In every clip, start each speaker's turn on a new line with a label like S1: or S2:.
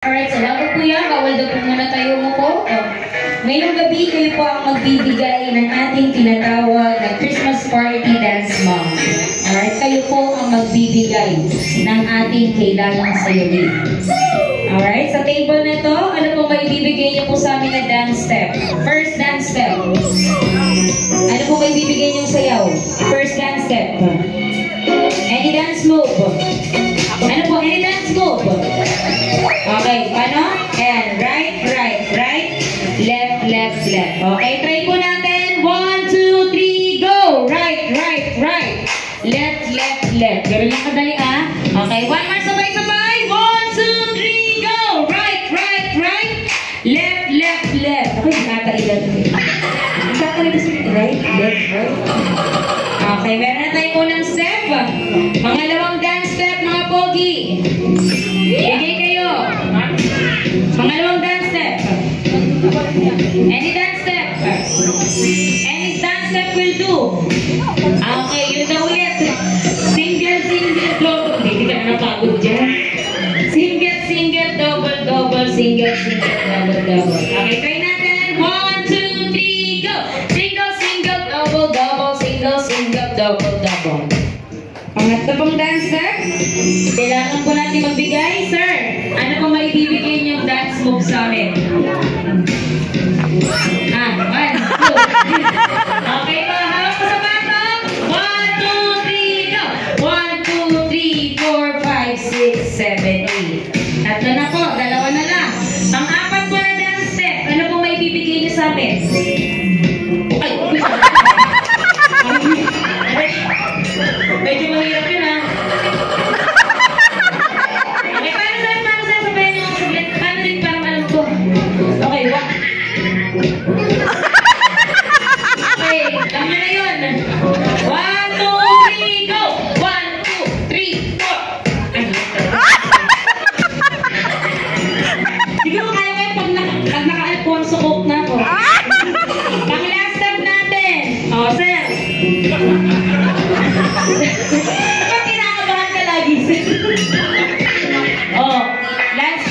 S1: Alright, salamat po yan. Bawal daw po muna tayo mo po. Ngayong gabi, kayo po ang magbibigay ng ating tinatawag na Christmas Party Dance Mom. Alright, kayo po ang magbibigay ng ating kailangang sayawin. Alright, sa table na to, ano po maibibigay niyo po sa amin na dance step? First dance step. Ano po maibibigay niyong sayaw? First dance step. Any dance move? Ano po? Any dance move? Okay, paano? And right, right, right. Left, left, left. Okay, try po natin. 1, 2, 3, go! Right, right, right. Left, left, left. Gano'n lang kadali ah. Okay, one more sabay-sabay. 1, 2, 3, go! Right, right, right. Left, left, left. Okay, nakakailan. Nakakailan sa right, left, right. Okay, meron na tayong unang step. Pangalawang dance step, mga pogi. Bigay kayo. Pangalawang dance step. Any dance step. Any dance step will do. Okay, yun na ulit. Single, single, double. Hindi ka na napagod dyan. Single, single, double, double. Single, single, double, double. Okay, try natin. 1, 2, 3, go. Single, single, double, double. Single, single, double, double. Pangatlo pong dance step. Kailangan po natin magbigay. Sir, ano po maibibigay niyong dance move sa amin? 1, 2, 3. Okay pa, hawak ko sa batok. 1, 2, 3, go. 1, 2, 3, 4, 5, 6, 7, 8. Tatlo na po, dalawa na lang. Pang-apat po na dance step. Ano po maibibigay niyo sa amin? Ay, medyo mahirap yun ha. Okay, paano sasabayan nyo ang saglit? Paano din parang alam ko? Okay, what? Okay, alam nyo na yun. 1, 2, 3, go! 1, 2, 3, 4. Siguro kaya kayo pag naka-Alfonso Coke na ako. Pang-last step natin. O, sir. Kapag kinakabahan ka lagi, sir. Last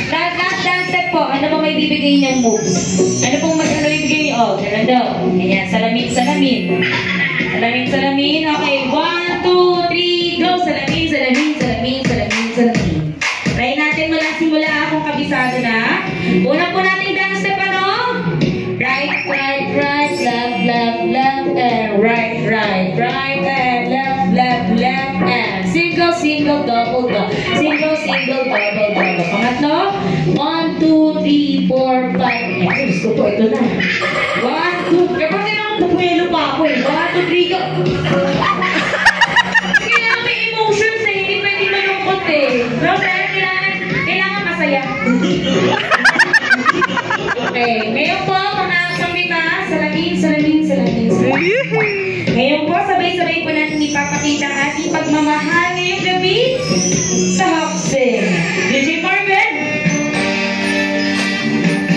S1: dance step po. Ano po may bibigay niyang moves? Ano pong magbibigay niyo? Ganun daw. Ayan, salamin, salamin. Salamin, salamin. Okay, 1, 2, 3, go! Salamin, salamin, salamin, salamin, salamin. Try natin mula simula akong kabisado na. Una po natin dance step, ano? Right, right, right, left, left, left, and right, right, right, and left, left, left, and single, single, double, double. Single, single, double, double. Pangatlo, 1, 2, 3, 4, 5. Eh, gusto ko ito na. 1, 2, kapag kailangan pupuelo pa ako eh. 1, 2, 3, go. Kailangan may emotions eh. Hindi pwede malungkot eh. No, sir, kailangan masaya. Okay, ngayon po, mga kambita, salamin, salamin, salamin, salamin. Ngayon po, sabay-sabay po natin ipapakita ang ating pagmamahal ngayong gabi sa Hapsin. DJ Marvin,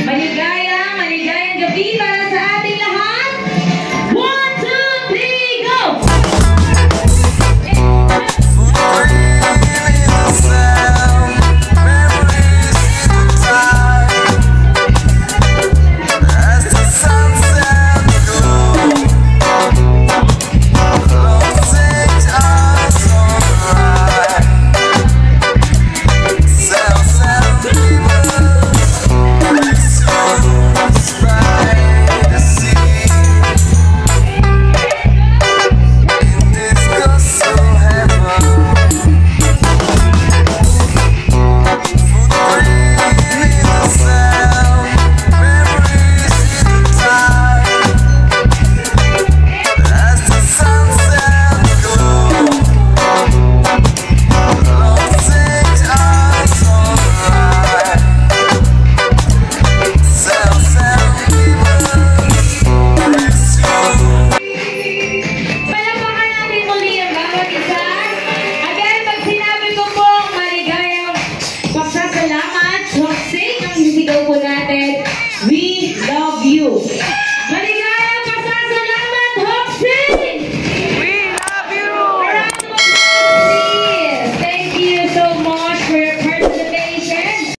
S1: maligayang, maligayang gabi para sa ating lahat. 1, 2, 3, go! Pagsasalamat, so sing ang sisigaw po natin.